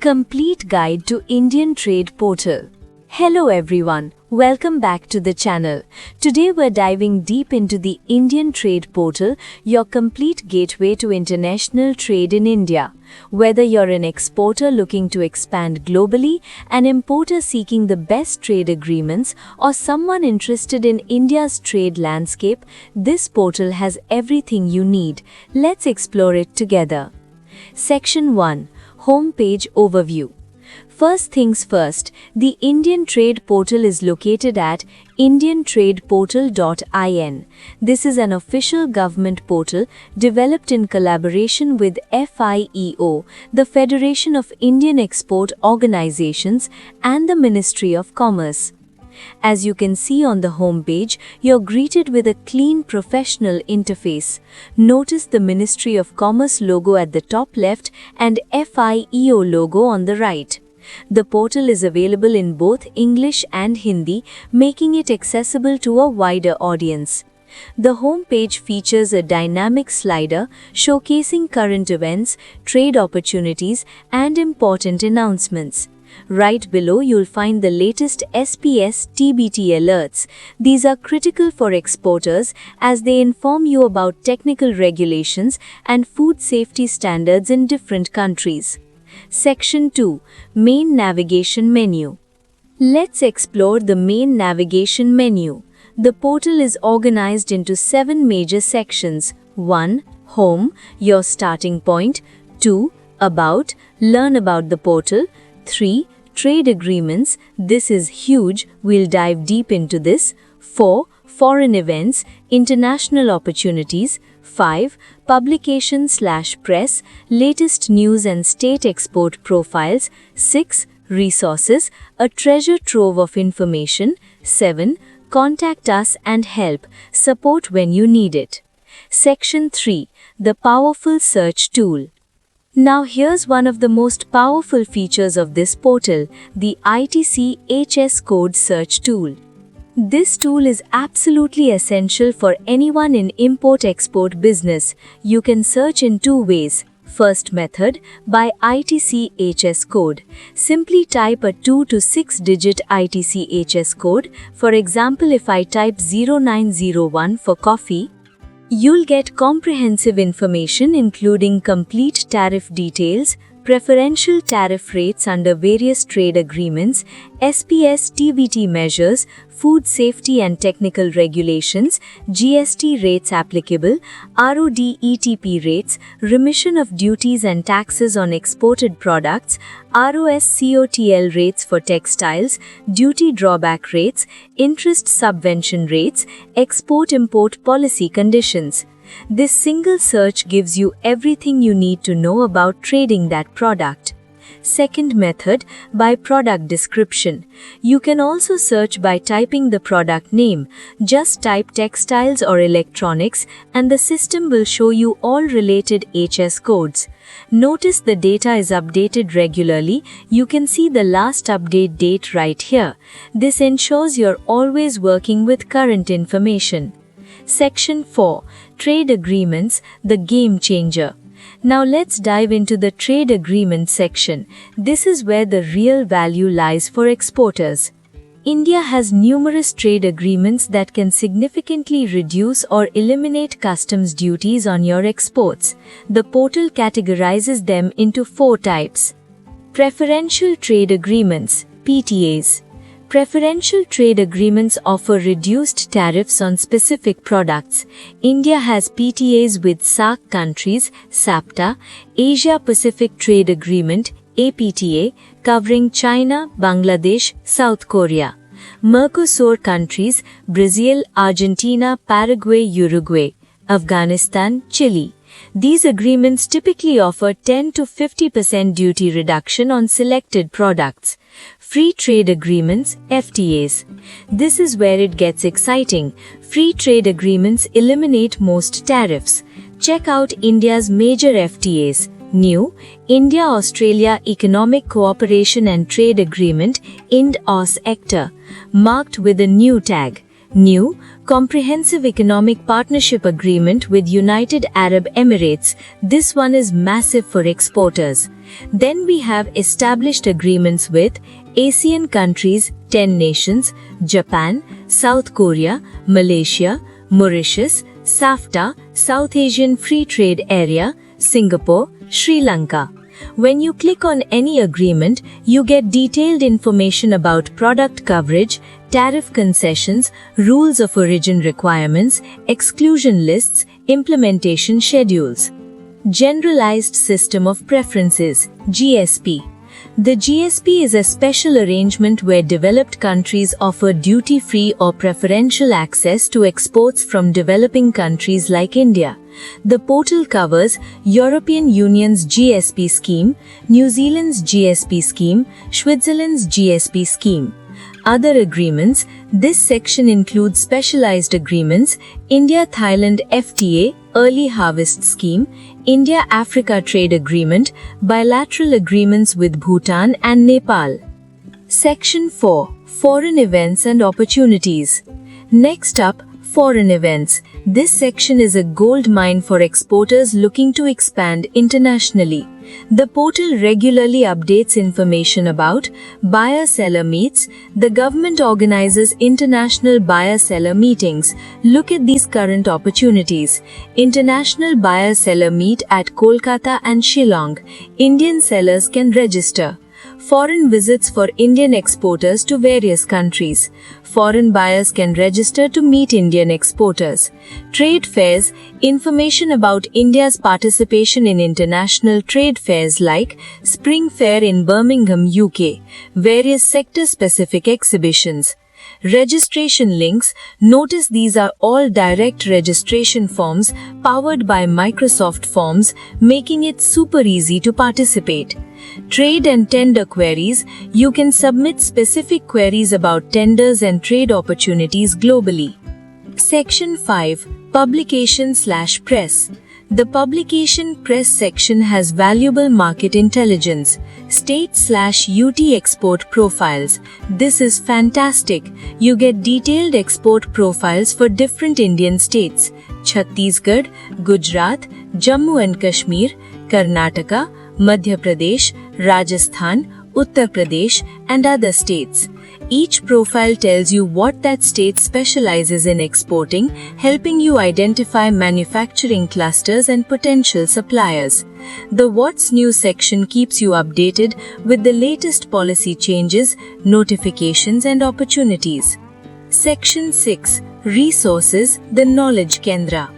Complete Guide to Indian Trade Portal. Hello everyone, welcome back to the channel. Today we're diving deep into the Indian Trade Portal, your complete gateway to international trade in India. Whether you're an exporter looking to expand globally, an importer seeking the best trade agreements, or someone interested in India's trade landscape, this portal has everything you need. Let's explore it together. Section 1. Homepage Overview. First things first, the Indian Trade Portal is located at indiantradeportal.in. This is an official government portal developed in collaboration with FIEO, the Federation of Indian Export Organizations, and the Ministry of Commerce. As you can see on the home page, you're greeted with a clean professional interface. Notice the Ministry of Commerce logo at the top left and FIEO logo on the right. The portal is available in both English and Hindi, making it accessible to a wider audience. The home page features a dynamic slider showcasing current events, trade opportunities, and important announcements. Right below, you'll find the latest SPS TBT alerts. These are critical for exporters as they inform you about technical regulations and food safety standards in different countries. Section 2. Main Navigation Menu. Let's explore the main navigation menu. The portal is organized into 7 major sections. 1. Home, your starting point. 2. About, learn about the portal. 3. Trade agreements. This is huge, we'll dive deep into this. 4. Foreign events, international opportunities. 5. Publication/press, latest news and state export profiles. 6. Resources, a treasure trove of information. 7. Contact us and help, support when you need it. Section 3. The powerful search tool. Now here's one of the most powerful features of this portal, the ITC HS Code Search Tool. This tool is absolutely essential for anyone in import-export business. You can search in 2 ways. First method, by ITC HS code. Simply type a 2 to 6-digit ITC HS code. For example, if I type 0901 for coffee, you'll get comprehensive information including complete tariff details, preferential tariff rates under various trade agreements, SPS TBT measures, food safety and technical regulations, GST rates applicable, RODETP rates, remission of duties and taxes on exported products, ROSCOTL rates for textiles, duty drawback rates, interest subvention rates, export-import policy conditions. This single search gives you everything you need to know about trading that product. Second method, by product description. You can also search by typing the product name. Just type textiles or electronics and the system will show you all related HS codes. Notice the data is updated regularly. You can see the last update date right here. This ensures you're always working with current information. Section 4. Trade Agreements, the game changer. Now let's dive into the trade agreement section. This is where the real value lies for exporters. India has numerous trade agreements that can significantly reduce or eliminate customs duties on your exports. The portal categorizes them into 4 types. Preferential Trade Agreements, PTAs. Preferential trade agreements offer reduced tariffs on specific products. India has PTAs with SAARC countries, SAPTA, Asia Pacific Trade Agreement, APTA, covering China, Bangladesh, South Korea. Mercosur countries, Brazil, Argentina, Paraguay, Uruguay, Afghanistan, Chile. These agreements typically offer 10 to 50% duty reduction on selected products. Free Trade Agreements, FTAs. This is where it gets exciting. Free trade agreements eliminate most tariffs. Check out India's major FTAs. New, India-Australia Economic Cooperation and Trade Agreement, IND-AUS ECTA, marked with a new tag. New Comprehensive Economic Partnership Agreement with United Arab Emirates. This one is massive for exporters. Then we have established agreements with ASEAN countries, 10 nations, Japan, South Korea, Malaysia, Mauritius, SAFTA, South Asian Free Trade Area, Singapore, Sri Lanka. When you click on any agreement, you get detailed information about product coverage, tariff concessions, rules of origin requirements, exclusion lists, implementation schedules. Generalized System of Preferences, GSP. The GSP is a special arrangement where developed countries offer duty-free or preferential access to exports from developing countries like India. The portal covers European Union's GSP scheme, New Zealand's GSP scheme, Switzerland's GSP scheme. Other agreements. This section includes specialized agreements, India-Thailand FTA, Early Harvest Scheme, India-Africa Trade Agreement, bilateral agreements with Bhutan and Nepal. Section 4. Foreign Events and Opportunities. Next up, Foreign Events. This section is a gold mine for exporters looking to expand internationally. The portal regularly updates information about buyer-seller meets. The government organizes international buyer-seller meetings. Look at these current opportunities. International buyer-seller meet at Kolkata and Shillong. Indian sellers can register. Foreign visits for Indian exporters to various countries. Foreign buyers can register to meet Indian exporters. Trade fairs. Information about India's participation in international trade fairs like Spring Fair in Birmingham, UK. Various sector-specific exhibitions. Registration links. Notice these are all direct registration forms powered by Microsoft Forms, making it super easy to participate. Trade and tender queries. You can submit specific queries about tenders and trade opportunities globally. Section 5. Publication/press. The publication press section has valuable market intelligence. State/UT export profiles. This is fantastic. You get detailed export profiles for different Indian states: Chhattisgarh, Gujarat, Jammu and Kashmir, Karnataka, Madhya Pradesh, Rajasthan, Uttar Pradesh, and other states. Each profile tells you what that state specializes in exporting, helping you identify manufacturing clusters and potential suppliers. The What's New section keeps you updated with the latest policy changes, notifications, and opportunities. Section 6. Resources, the Knowledge Kendra.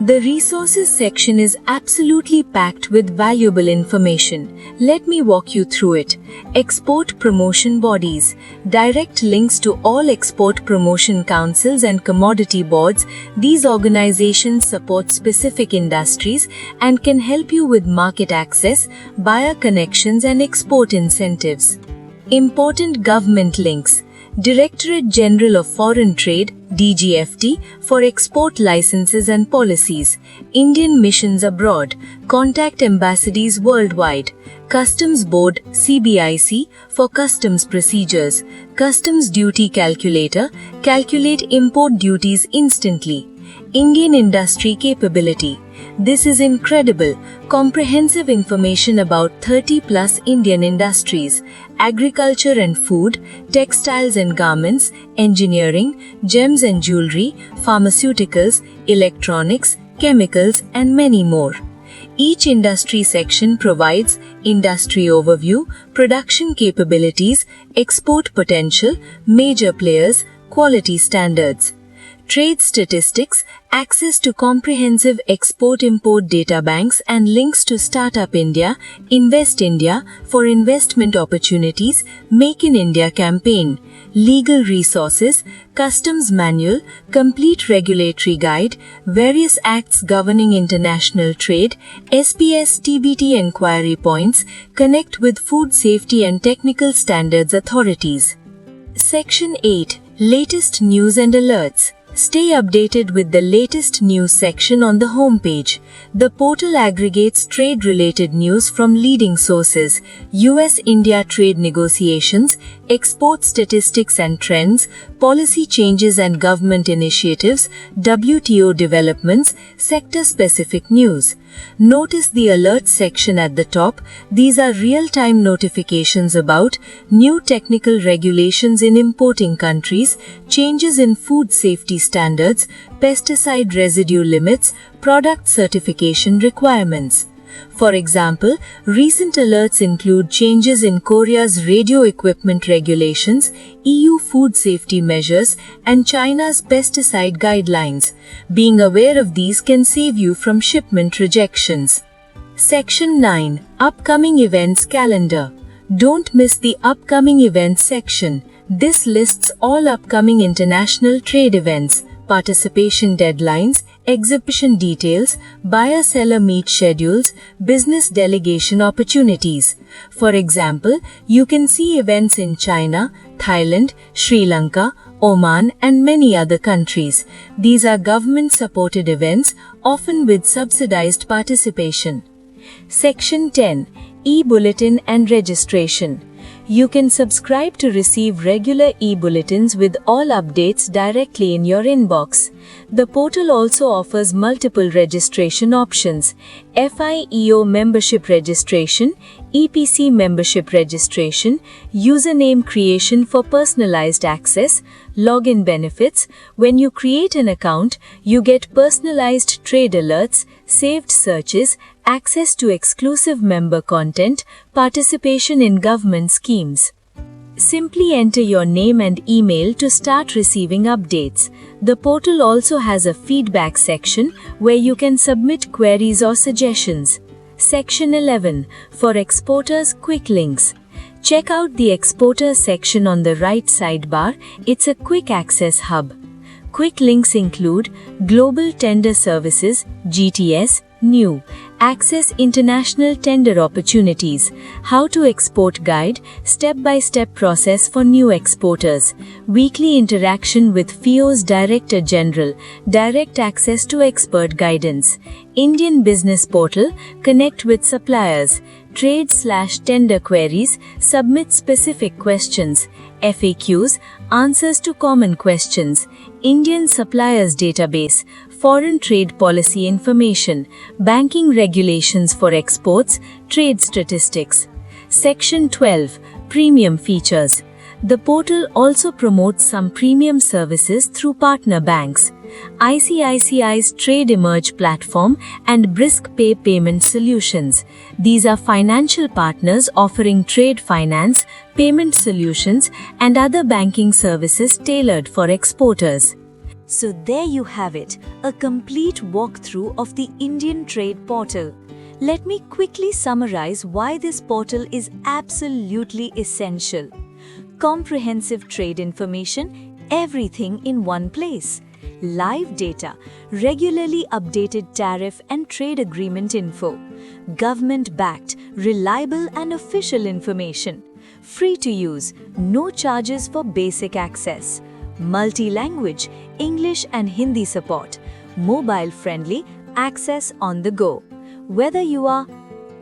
The resources section is absolutely packed with valuable information. Let me walk you through it. Export promotion bodies. Direct links to all export promotion councils and commodity boards. These organizations support specific industries and can help you with market access, buyer connections, and export incentives. Important government links. Directorate General of Foreign Trade, DGFT, for export licenses and policies. Indian missions abroad. Contact embassies worldwide. Customs Board, CBIC, for customs procedures. Customs Duty Calculator, calculate import duties instantly. Indian Industry Capability. This is incredible. Comprehensive information about 30+ Indian industries: agriculture and food, textiles and garments, engineering, gems and jewelry, pharmaceuticals, electronics, chemicals, and many more. Each industry section provides industry overview, production capabilities, export potential, major players, quality standards. Trade statistics, access to comprehensive export-import data banks and links to Startup India, Invest India for investment opportunities, Make in India campaign, legal resources, customs manual, complete regulatory guide, various acts governing international trade, SPS TBT inquiry points, connect with food safety and technical standards authorities. Section 8. Latest news and alerts. Stay updated with the latest news section on the homepage. The portal aggregates trade-related news from leading sources: US-India trade negotiations, export statistics and trends, policy changes and government initiatives, WTO developments, sector-specific news. Notice the alert section at the top. These are real-time notifications about new technical regulations in importing countries, changes in food safety standards, pesticide residue limits, product certification requirements. For example, recent alerts include changes in Korea's radio equipment regulations, EU food safety measures, and China's pesticide guidelines. Being aware of these can save you from shipment rejections. Section 9. Upcoming Events Calendar. Don't miss the Upcoming Events section. This lists all upcoming international trade events, participation deadlines, exhibition details, buyer-seller meet schedules, business delegation opportunities. For example, you can see events in China, Thailand, Sri Lanka, Oman, and many other countries. These are government-supported events, often with subsidized participation. Section 10. E-Bulletin and Registration. You can subscribe to receive regular e-bulletins with all updates directly in your inbox. The portal also offers multiple registration options: FIEO membership registration, EPC membership registration, username creation for personalized access, login benefits. When you create an account, you get personalized trade alerts, saved searches, access to exclusive member content, participation in government schemes. Simply enter your name and email to start receiving updates. The portal also has a feedback section where you can submit queries or suggestions. Section 11. For exporters, quick links. Check out the exporters section on the right sidebar. It's a quick access hub. Quick links include Global Tender Services, GTS, New, Access International Tender Opportunities, How to Export Guide, Step-by-Step Process for New Exporters, Weekly Interaction with FIEO's Director General, Direct Access to Expert Guidance, Indian Business Portal, Connect with Suppliers, Trade/Tender Queries, Submit Specific Questions, FAQs, Answers to Common Questions, Indian Suppliers Database, Foreign Trade Policy Information, Banking Regulations for Exports, Trade Statistics. Section 12. Premium Features. The portal also promotes some premium services through partner banks: ICICI's Trade Emerge platform and BriskPay payment solutions. These are financial partners offering trade finance, payment solutions, and other banking services tailored for exporters. So there you have it, a complete walkthrough of the Indian Trade Portal. Let me quickly summarize why this portal is absolutely essential. Comprehensive trade information, everything in one place. Live data, regularly updated tariff and trade agreement info. Government-backed, reliable and official information. Free to use, no charges for basic access. Multi-language, English and Hindi support. Mobile-friendly, access on the go. Whether you are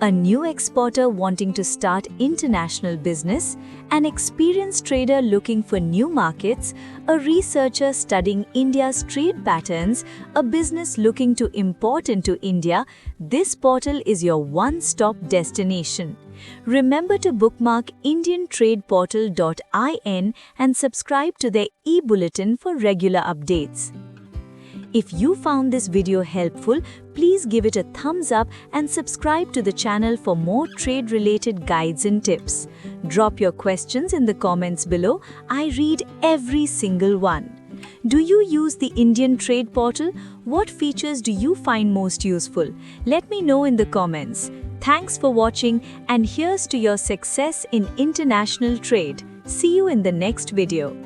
a new exporter wanting to start international business, an experienced trader looking for new markets, a researcher studying India's trade patterns, a business looking to import into India, this portal is your one-stop destination. Remember to bookmark indiantradeportal.in and subscribe to their e-bulletin for regular updates. If you found this video helpful, please give it a thumbs up and subscribe to the channel for more trade-related guides and tips. Drop your questions in the comments below. I read every single one. Do you use the Indian Trade Portal? What features do you find most useful? Let me know in the comments. Thanks for watching, and here's to your success in international trade. See you in the next video.